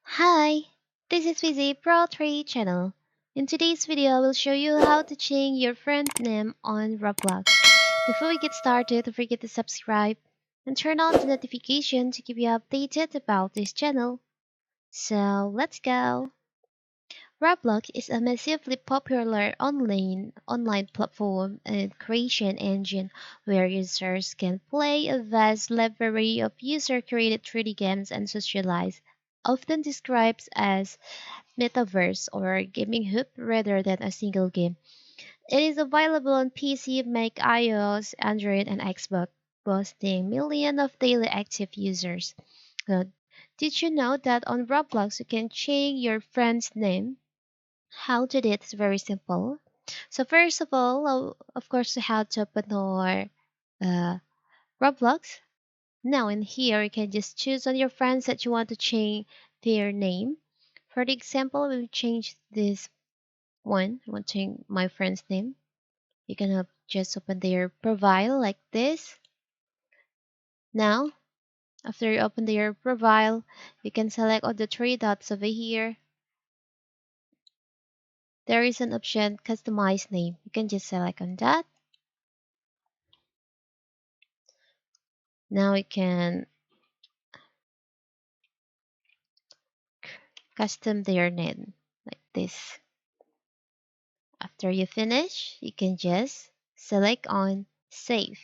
Hi, this is Fizi Pro 3 channel. In today's video, I will show you how to change your friend name on Roblox. Before we get started, don't forget to subscribe and turn on the notification to keep you updated about this channel. So let's go. Roblox is a massively popular online platform and creation engine where users can play a vast library of user-created 3D games and socialize, often described as metaverse or gaming hoop rather than a single game. It is available on PC, Mac, iOS, Android, and Xbox, boasting millions of daily active users. Uh, did you know that on Roblox you can change your friend's name? How to do it is very simple. So first of all, of course, you have to open our uh, Roblox. Now in here, you can just choose on your friends that you want to change their name. For the example, we'll change this one. I want to change my friend's name. You can just open their profile like this. Now, after you open their profile, you can select all the three dots over here. There is an option customize name. You can just select on that. Now you can custom their name like this. After you finish, you can just select on save.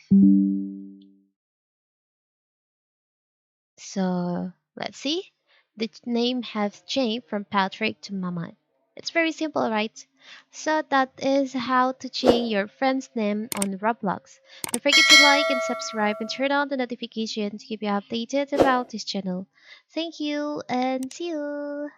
So let's see. The name has changed from Patrick to Mama. It's very simple, right? So that is how to change your friend's name on Roblox. Don't forget to like and subscribe and turn on the notification to keep you updated about this channel. Thank you and see you.